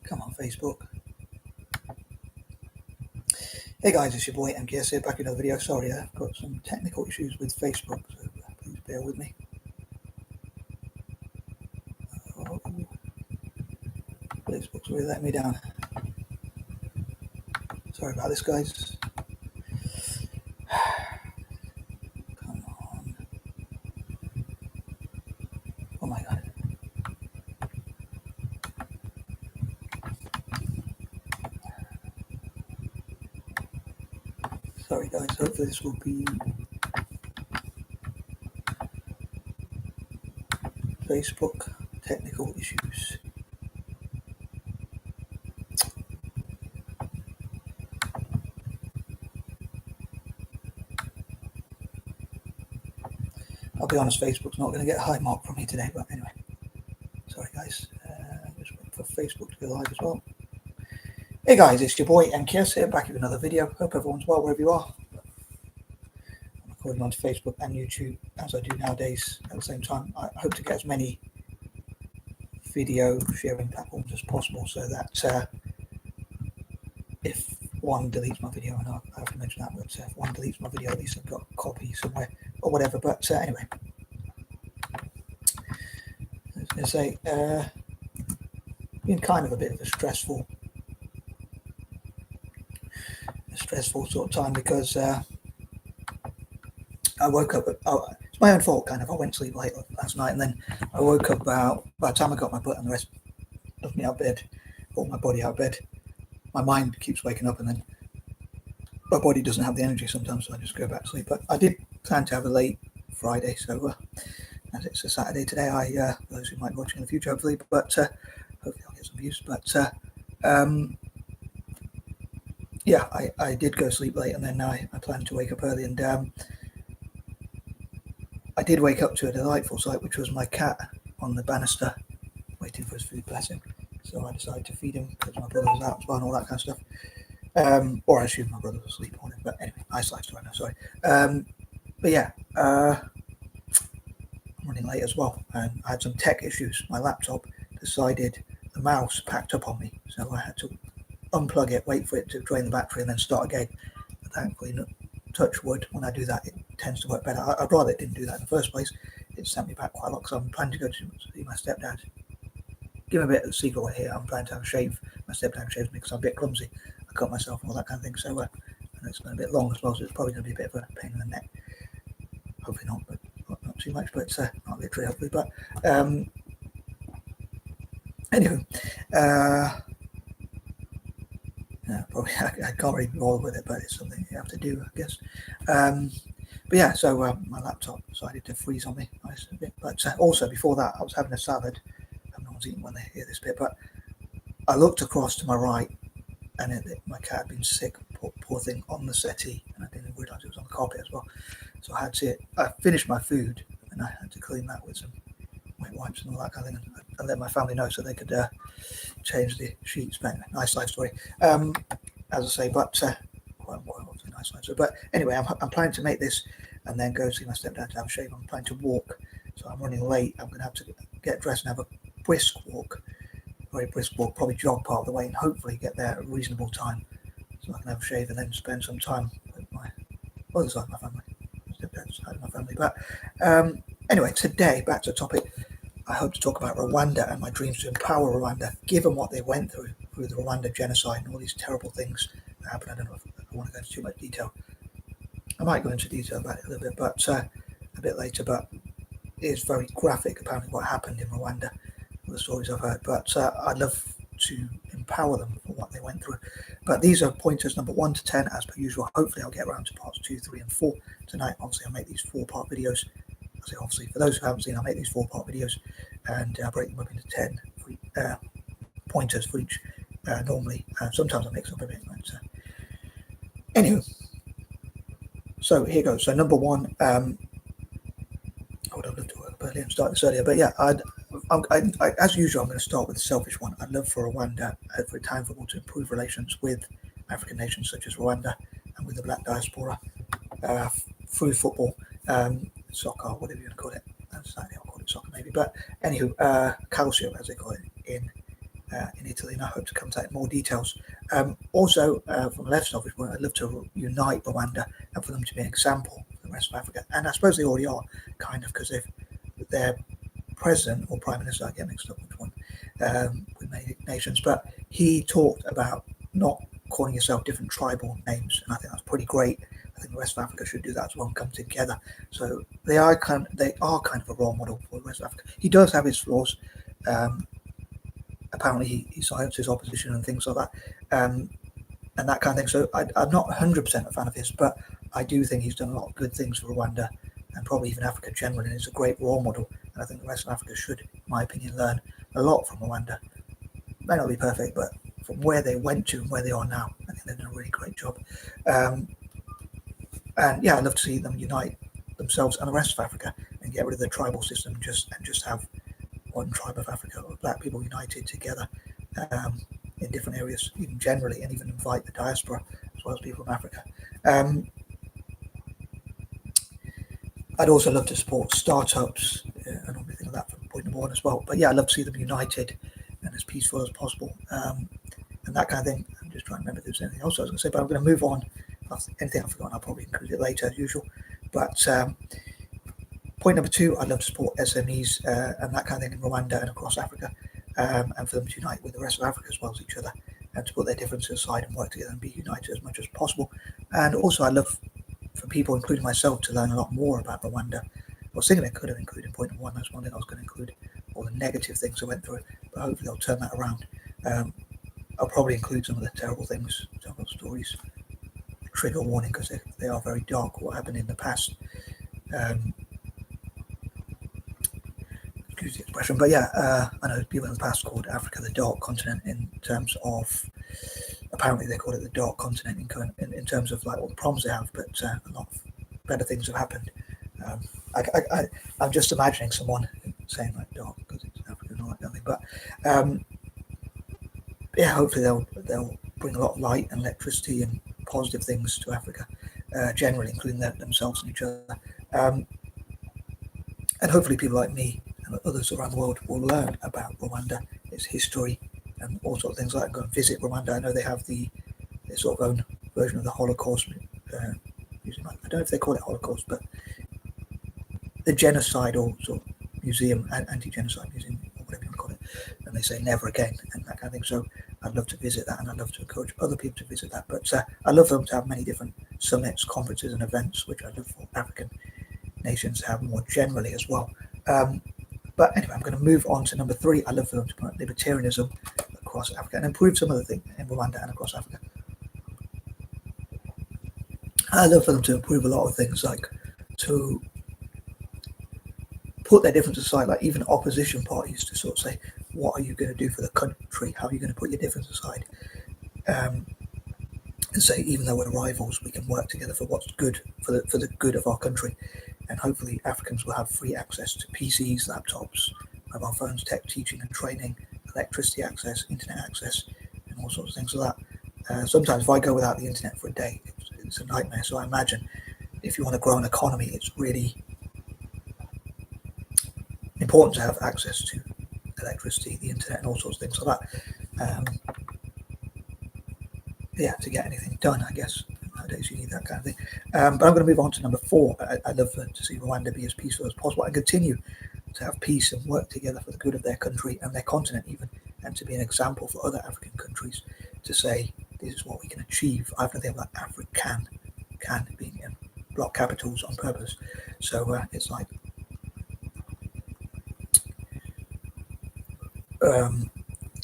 Come on, Facebook. Hey guys, it's your boy M.K.S here, back in another video. Sorry, I've got some technical issues with Facebook, so please bear with me. Oh, Facebook's really letting me down. Sorry about this, guys. Come on. Oh my god. Sorry guys, hopefully this will be Facebook technical issues. I'll be honest, Facebook's not going to get a high mark from me today, but anyway. Sorry guys, just wait for Facebook to go live as well. Hey guys, it's your boy M.K.S here, back with another video. Hope everyone's well wherever you are. I'm recording onto Facebook and YouTube as I do nowadays at the same time. I hope to get as many video sharing platforms as possible so that if one deletes my video, and I have to mention that, but if one deletes my video, at least I've got a copy somewhere or whatever. But anyway, I was going to say, been kind of a bit of a stressful sort of time because I woke up it's my own fault kind of. I went to sleep late last night and then I woke up by the time I got my butt and the rest of me out of bed, or my body out of bed, my mind keeps waking up and then my body doesn't have the energy sometimes, so I just go back to sleep. But I did plan to have a late Friday, so as it's a Saturday today, those who might be watching in the future hopefully, but hopefully I'll get some views. But yeah, I did go to sleep late and then I planned to wake up early, and I did wake up to a delightful sight, which was my cat on the banister waiting for his food, bless him. So I decided to feed him because my brother was out as well and all that kind of stuff. Or I assumed my brother was asleep on it, but anyway, nice life story now, sorry. But yeah, I'm running late as well, and I had some tech issues. My laptop decided the mouse packed up on me, so I had to unplug it, wait for it to drain the battery, and then start again. But thankfully, touch wood, when I do that, it tends to work better. I'd rather it didn't do that in the first place. It sent me back quite a lot, because I'm planning to go to see my stepdad. Give him a bit of a secret right here. I'm planning to have a shave. My stepdad shaves me because I'm a bit clumsy. I cut myself and all that kind of thing. So and it's been a bit long as well, so it's probably going to be a bit of a pain in the neck. Hopefully not, but not too much. But not literally, hopefully. But anywho, yeah, probably I can't really bother with it, but it's something you have to do, I guess. But yeah, so my laptop decided to freeze on me. Nice a bit. But also before that, I was having a salad. No one's eating when they hear this bit, but I looked across to my right, and my cat had been sick, poor thing, on the settee, and I didn't realise it was on the carpet as well. So I finished my food, and I had to clean that with some wet wipes and all that kind of thing, and let my family know so they could change the sheets. But anyway, nice life story, as I say. But obviously nice life story. But anyway, I'm planning to make this and then go see my stepdad to have a shave. I'm planning to walk, so I'm running late. I'm going to have to get dressed and have a very brisk walk, probably jog part of the way, and hopefully get there at a reasonable time so I can have a shave and then spend some time with my other side of my family, stepdad's side of my family. But anyway, today, back to the topic, I hope to talk about Rwanda and my dreams to empower Rwanda, given what they went through the Rwanda genocide and all these terrible things that happened. I don't know if I want to go into too much detail. I might go into detail about it a little bit, but a bit later. But it is very graphic, apparently, what happened in Rwanda, the stories I've heard. But I'd love to empower them for what they went through. But these are pointers number 1 to 10, as per usual. Hopefully I'll get around to parts 2, 3 and 4 tonight. Obviously I'll make these 4-part videos. I say obviously, for those who haven't seen, I'll make these 4-part videos and I'll break them up into 10 pointers for each normally. Sometimes I mix up a bit. But, anywho, so here goes. So number 1, I would have loved to work earlier and start this earlier, but yeah, as usual, I'm going to start with the selfish one. I'd love for Rwanda, for Italian football, to improve relations with African nations such as Rwanda and with the black diaspora through football, soccer, whatever you want to call it. I'll call it soccer maybe. But anywho, calcio, as they call it in in Italy, and I hope to come to that in more details. Also, from a left selfish point, I'd love to unite Rwanda and for them to be an example for the rest of Africa. And I suppose they already are, kind of, because their president or prime minister, I get mixed up which one, with many nations, but he talked about not calling yourself different tribal names, and I think that's pretty great. I think the rest of Africa should do that as well and come together. So they are kind of a role model for the rest of Africa. He does have his flaws. Apparently, he silences opposition and things like that, and that kind of thing. So I'm not 100% a fan of his, but I do think he's done a lot of good things for Rwanda and probably even Africa generally. And he's a great role model, and I think the rest of Africa should, in my opinion, learn a lot from Rwanda. May not be perfect, but from where they went to and where they are now, I think they've done a really great job. And yeah, I'd love to see them unite themselves and the rest of Africa and get rid of the tribal system and just have one tribe of Africa, or black people united together in different areas, even generally, and even invite the diaspora as well as people from Africa. I'd also love to support startups and everything like that from point number one as well. But yeah, I'd love to see them united and as peaceful as possible, and that kind of thing. I'm just trying to remember if there's anything else I was going to say, but I'm going to move on. Anything I've forgotten, I'll probably include it later as usual. But point number two, I'd love to support SMEs and that kind of thing in Rwanda and across Africa, and for them to unite with the rest of Africa as well as each other, and to put their differences aside and work together and be united as much as possible. And also, I'd love for people, including myself, to learn a lot more about Rwanda. I was thinking I could have included point number one. That's one thing I was going to include, all the negative things I went through, but hopefully I'll turn that around. I'll probably include some of the terrible things, terrible stories. Trigger warning, because they are very dark, what happened in the past. Excuse the expression, but yeah, I know people in the past called Africa the dark continent in terms of, apparently they call it the dark continent in terms of like all the problems they have, but a lot of better things have happened. I'm just imagining someone saying like dark because it's Africa and all that kind of thing, but yeah, hopefully they'll bring a lot of light and electricity and positive things to Africa, generally, including themselves and each other. And hopefully people like me and others around the world will learn about Rwanda, its history, and all sorts of things like that. Go and visit Rwanda. I know they have their sort of own version of the Holocaust. I don't know if they call it Holocaust, but the genocidal sort of museum, anti-genocide museum, or whatever you want to call it. And they say never again and that kind of thing. So I'd love to visit that, and I'd love to encourage other people to visit that. But I'd love for them to have many different summits, conferences, and events, which I'd love for African nations to have more generally as well. But anyway, I'm going to move on to number three. I'd love for them to promote libertarianism across Africa and improve some of the things in Rwanda and across Africa. I'd love for them to improve a lot of things, like to put their differences aside, like even opposition parties to sort of say, what are you going to do for the country? How are you going to put your differences aside? And say, even though we're rivals, we can work together for what's good, for the good of our country. And hopefully Africans will have free access to PCs, laptops, mobile phones, tech teaching and training, electricity access, internet access, and all sorts of things like that. Sometimes if I go without the internet for a day, it's a nightmare. So I imagine if you want to grow an economy, it's really important to have access to electricity, the internet, and all sorts of things like that. Yeah, to get anything done, I guess. Nowadays you need that kind of thing. But I'm going to move on to number four. I'd love to see Rwanda be as peaceful as possible and continue to have peace and work together for the good of their country and their continent even, and to be an example for other African countries to say, this is what we can achieve. I often think about African, can being in block capitals on purpose. So it's like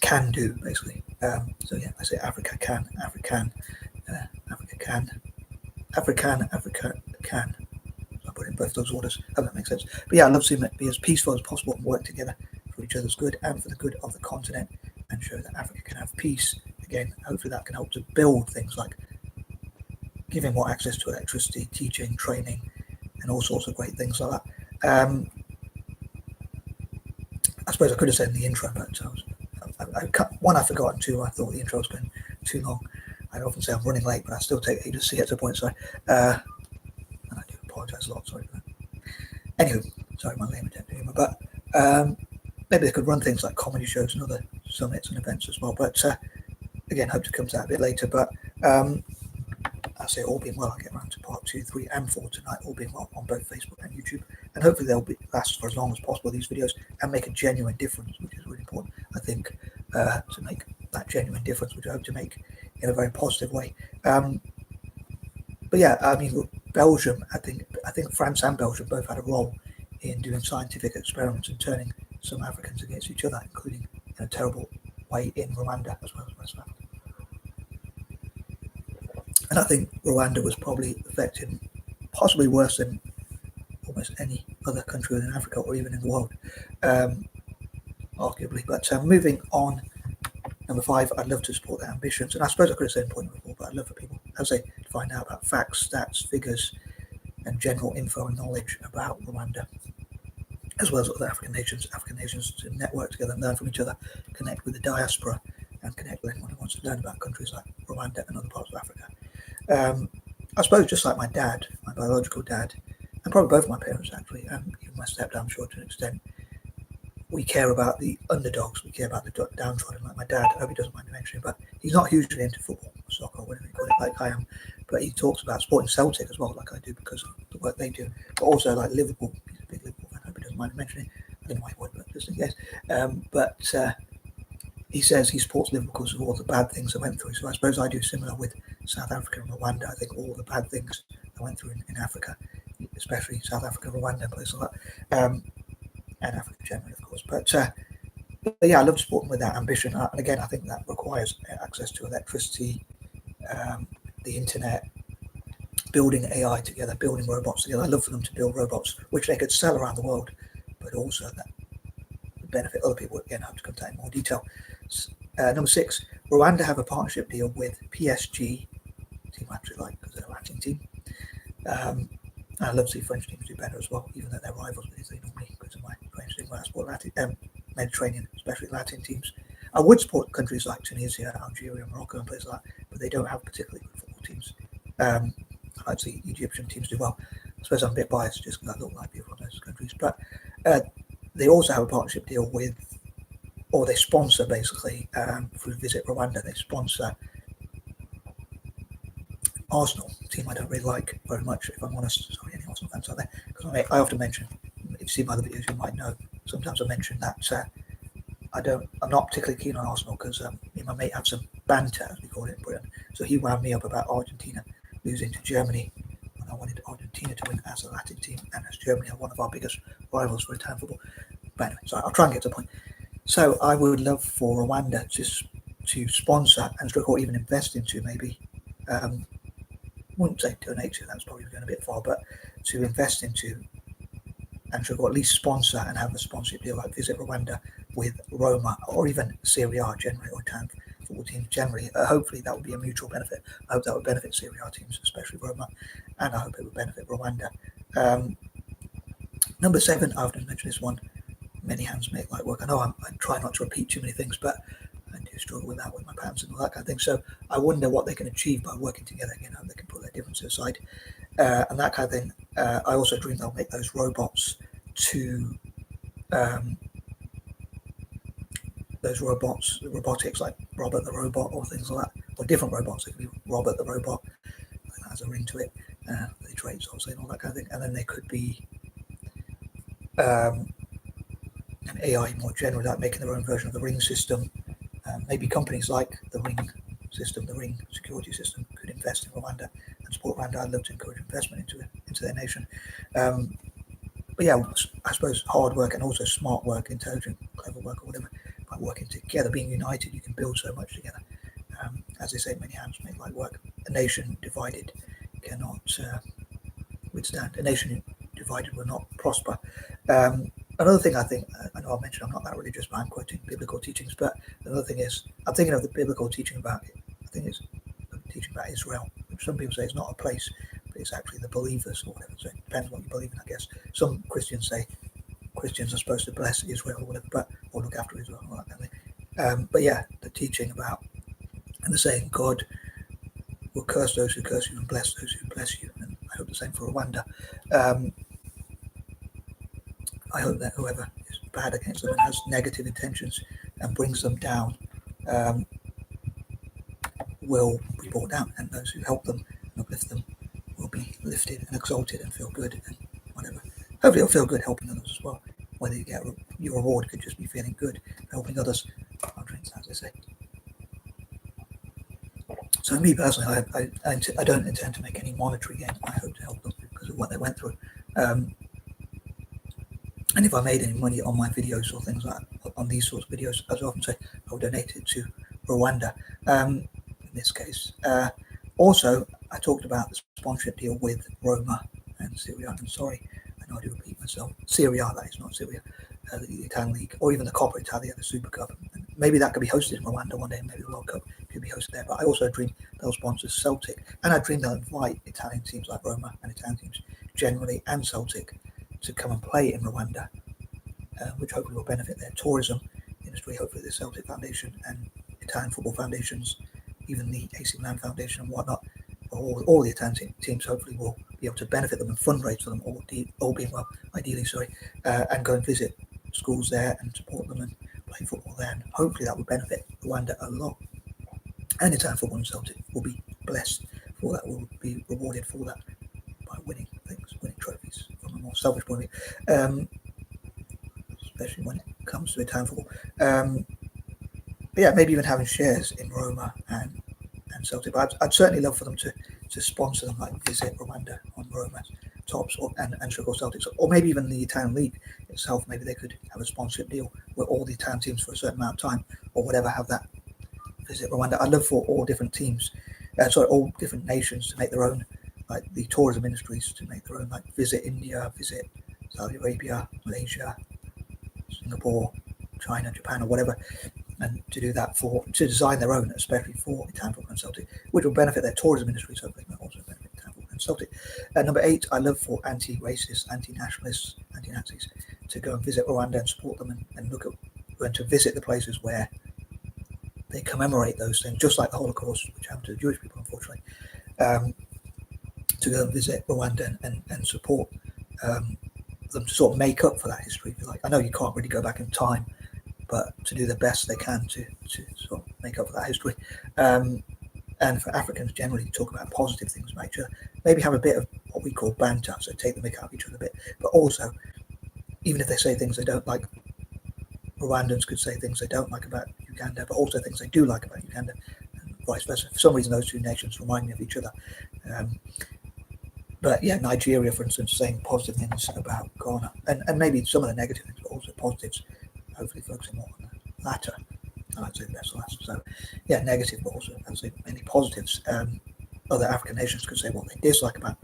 can do, basically. So yeah, I say Africa can, African, Africa can, Africa can. I put it in both those orders. Hope that makes sense. But yeah, I'd love to see it be as peaceful as possible and work together for each other's good and for the good of the continent, and show that Africa can have peace. Again, hopefully that can help to build things like giving more access to electricity, teaching, training, and all sorts of great things like that. I suppose I could have said in the intro, but one, I forgot, and two, I thought the intro was going too long. I often say I'm running late, but I still take ages to get to a point. So, and I do apologise a lot. Sorry for that. Anyway, sorry, my lame attempt to humour, but maybe they could run things like comedy shows and other summits and events as well. But again, hope to come to that a bit later. But I say all being well, I'll get around to part 2, 3, and 4 tonight, all being well, on both Facebook and YouTube. And hopefully they'll last for as long as possible, these videos, and make a genuine difference, which is really important, I think, to make that genuine difference, which I hope to make in a very positive way. But yeah, I mean, Belgium, I think France and Belgium both had a role in doing scientific experiments and turning some Africans against each other, including in a terrible way in Rwanda as well as West Africa. And I think Rwanda was probably affected possibly worse than almost any other country within Africa or even in the world, arguably. But moving on, number 5, I'd love to support their ambitions. And I suppose I could have said point before, but I'd love for people, as they to find out about facts, stats, figures, and general info and knowledge about Rwanda, as well as other African nations to network together and learn from each other, connect with the diaspora, and connect with anyone who wants to learn about countries like Rwanda and other parts of Africa. I suppose just like my dad, my biological dad, and probably both my parents actually, and even my stepdad, I'm sure to an extent, we care about the underdogs, we care about the downtrodden, like my dad. I hope he doesn't mind me mentioning, but he's not hugely into football or soccer or whatever you call it, like I am, but he talks about supporting Celtic as well, like I do, because of the work they do, but also like Liverpool. He's a big Liverpool fan. I hope he doesn't mind me mentioning. I don't know why he would, but just in case. But he says he supports Liverpool because of all the bad things they went through. So I suppose I do similar with South Africa and Rwanda. I think all the bad things they went through in Africa, especially South Africa, Rwanda, and places like that, and Africa generally, of course. But yeah, I love to support them with that ambition. And again, I think that requires access to electricity, the internet, building AI together, building robots together. I love for them to build robots which they could sell around the world, but also that would benefit other people. Again, I have to come to that in more detail. Number 6, Rwanda have a partnership deal with PSG, team I actually like because they're a Latin team. I love to see French teams do better as well, even though they're rivals, because they normally go to my French team when I support Latin, Mediterranean, especially Latin teams. I would support countries like Tunisia, Algeria, Morocco, and places like that, but they don't have particularly good football teams. I like to see Egyptian teams do well. I suppose I'm a bit biased just because I look like people in those countries, but they also have a partnership deal with, or they sponsor basically through Visit Rwanda. They sponsor Arsenal, a team I don't really like very much, if I'm honest. Sorry, any Arsenal fans out there, because I often mention, if you see my other videos, you might know. Sometimes I mention that I'm not particularly keen on Arsenal because me and my mate have some banter, as we call it in Britain. So he wound me up about Argentina losing to Germany when I wanted Argentina to win as a Latin team, and as Germany are one of our biggest rivals for Italian football. But anyway, sorry, I'll try and get to the point. So I would love for Rwanda to sponsor and or even invest into, maybe, wouldn't say donate to, that's probably going a bit far, but to invest into and or at least sponsor and have a sponsorship deal like Visit Rwanda with Roma, or even Serie A generally, or Italian football teams generally. Hopefully that would be a mutual benefit. I hope that would benefit Serie A teams, especially Roma, and I hope it would benefit Rwanda. Number 7, I often mention this one, many hands make light work. I know I try not to repeat too many things, but I do struggle with that with my patterns and all that kind of thing. So I wonder what they can achieve by working together. Again, how they can put their differences aside and that kind of thing. I also dream they'll make those robots robotics like Robert the Robot or things like that, or different robots. They could be Robert the Robot, I think that has a ring to it, the traits obviously and all that kind of thing. And then they could be an AI more generally, like making their own version of the Ring system. Maybe companies like the Ring system, the Ring security system, could invest in Rwanda and support Rwanda. I'd love to encourage investment into their nation. But yeah, I suppose hard work and also smart work, intelligent, clever work, or whatever, by working together, being united, you can build so much together. As they say, many hands make light work. A nation divided cannot withstand. A nation divided will not prosper. Another thing I think, I know I mentioned I'm not that religious, but I'm quoting biblical teachings, but another thing is, I'm thinking of the biblical teaching about, I think it's teaching about Israel, which some people say is not a place, but it's actually the believers or whatever, so it depends what you believe in, I guess. Some Christians say Christians are supposed to bless Israel or whatever, or look after Israel, or that kind of thing. But yeah, the teaching about, and the saying, God will curse those who curse you and bless those who bless you, and I hope the same for Rwanda. I hope that whoever is bad against them and has negative intentions and brings them down will be brought down, and those who help them and uplift them will be lifted and exalted and feel good and whatever. Hopefully it'll feel good helping others as well. Whether you get your reward could just be feeling good, helping others. I'll drink that, as they say. So me personally, I don't intend to make any monetary gain. I hope to help them because of what they went through. And if I made any money on my videos or things like that, on these sorts of videos, as I often say, I'll donate it to Rwanda. In this case, also I talked about the sponsorship deal with Roma and Syria. I'm sorry, I know I do repeat myself. Syria, that is not Syria. The Italian League, or even the Coppa Italia, the Super Cup. And maybe that could be hosted in Rwanda one day. Maybe the World Cup could be hosted there. But I also dream they'll sponsor Celtic, and I dream they'll invite Italian teams like Roma and Italian teams generally and Celtic to come and play in Rwanda, which hopefully will benefit their tourism industry. Hopefully the Celtic Foundation and Italian football foundations, even the AC Milan Foundation and whatnot, all the Italian teams hopefully will be able to benefit them and fundraise for them, all being well, ideally, and go and visit schools there and support them and play football there. And hopefully that will benefit Rwanda a lot. And Italian football and Celtic will be blessed for that, will be rewarded for that by winning things, winning trophies from a more selfish point of view, especially when it comes to Italian football. But yeah, maybe even having shares in Roma and Celtic. But I'd certainly love for them to sponsor them, like visit Rwanda on Roma's tops and Sugar Celtics, or maybe even the Italian League itself. Maybe they could have a sponsorship deal with all the Italian teams for a certain amount of time, or whatever. Have that visit Rwanda. I'd love for all different teams, all different nations to make their own, like the tourism industries to make their own, like visit India, visit Saudi Arabia, Malaysia, Singapore, China, Japan, or whatever, and to do that to design their own, especially for Italian football and Celtic, which will benefit their tourism industries, hopefully, but also benefit Italian football and Celtic. Number 8, I love for anti-racists, anti-nationalists, anti-Nazis to go and visit Rwanda and support them and look at and to visit the places where they commemorate those things, just like the Holocaust, which happened to the Jewish people, unfortunately, to go and visit Rwanda and support them to sort of make up for that history. Like, I know you can't really go back in time, but to do the best they can to sort of make up for that history. And for Africans generally to talk about positive things about each other, maybe have a bit of what we call banter, so take the mick out of each other a bit, but also, even if they say things they don't like, Rwandans could say things they don't like about Uganda, but also things they do like about Uganda, and vice versa. For some reason, those two nations remind me of each other. But yeah, Nigeria, for instance, saying positive things about Ghana, and maybe some of the negative things, but also positives, hopefully focusing more on the latter. I like to say the best last. So yeah, negative, but also I'd say many positives. Other African nations could say what they dislike about,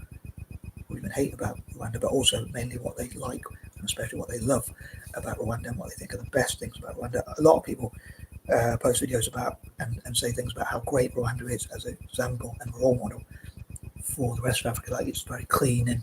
or even hate about Rwanda, but also mainly what they like, and especially what they love about Rwanda and what they think are the best things about Rwanda. A lot of people post videos about and say things about how great Rwanda is as an example and role model for the rest of Africa. Like, it's very clean and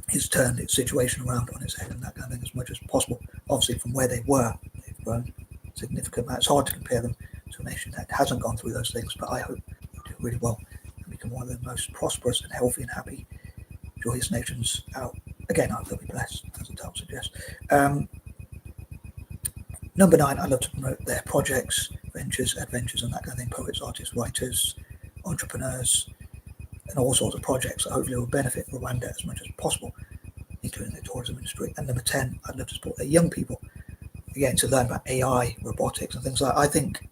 it's turned its situation around on its head and that kind of thing as much as possible. Obviously, from where they were, they've grown significantly. It's hard to compare them to a nation that hasn't gone through those things, but I hope they'll do really well and become one of the most prosperous and healthy and happy, joyous nations out. Again, I hope they'll be blessed, as the title suggests. Number 9, I love to promote their projects, ventures, adventures, and that kind of thing. Poets, artists, writers, entrepreneurs, and all sorts of projects that hopefully will benefit Rwanda as much as possible, including the tourism industry. And number 10, I'd love to support their young people, again, to learn about AI, robotics, and things like that. I think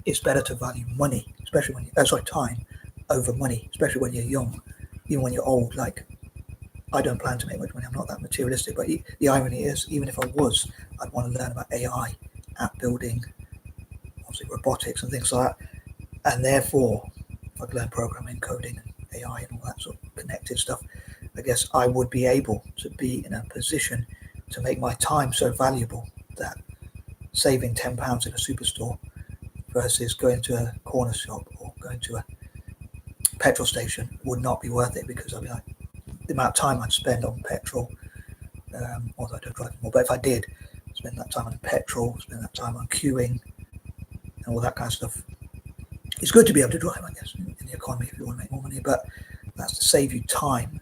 it's better to value money, especially when time over money, especially when you're young. Even when you're old, like, I don't plan to make much money. I'm not that materialistic, but the irony is, even if I was, I'd want to learn about AI, app building, obviously robotics and things like that. And therefore, if I could learn programming, coding, and AI and all that sort of connected stuff, I guess I would be able to be in a position to make my time so valuable that saving £10 in a superstore versus going to a corner shop or going to a petrol station would not be worth it, because I'd be like, the amount of time I'd spend on petrol, although I don't drive anymore, but if I did spend that time on petrol, spend that time on queuing and all that kind of stuff, it's good to be able to drive, I guess, in the economy if you want to make more money, but that's to save you time,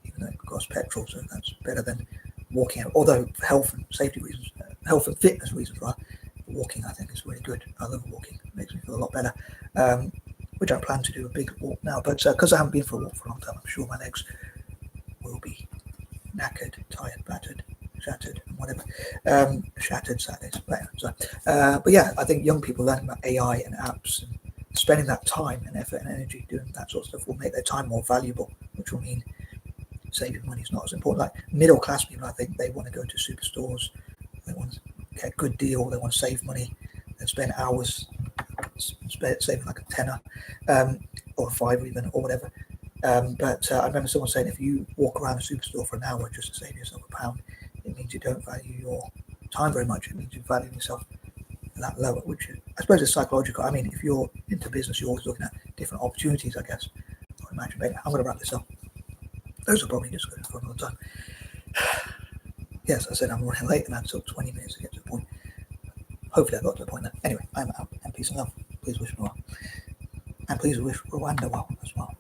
even though it costs petrol, so that's better than walking out, although for health and safety reasons, health and fitness reasons, right? Walking, I think, is really good. I love walking; it makes me feel a lot better. Which I plan to do a big walk now, but because I haven't been for a walk for a long time, I'm sure my legs will be knackered, tired, battered, shattered, and whatever. Shattered Saturdays. But yeah, I think young people learning about AI and apps and spending that time and effort and energy doing that sort of stuff will make their time more valuable, which will mean saving money is not as important. Like middle class people, I think they want to go to superstores, they want to get a good deal, they want to save money, they spend hours saving like a tenner or a fiver even or whatever. But I remember someone saying if you walk around a superstore for an hour just to save yourself £1, it means you don't value your time very much. It means you value yourself that lower, which I suppose is psychological. I mean, if you're into business, you're always looking at different opportunities, I guess. I imagine. But I'm going to wrap this up. Those are probably just good for another time. Yes, I said I'm running late and that took 20 minutes to get to the point. Hopefully I got to the point there. Anyway, I'm out and peace and love. Please wish me well. And please wish Rwanda well as well.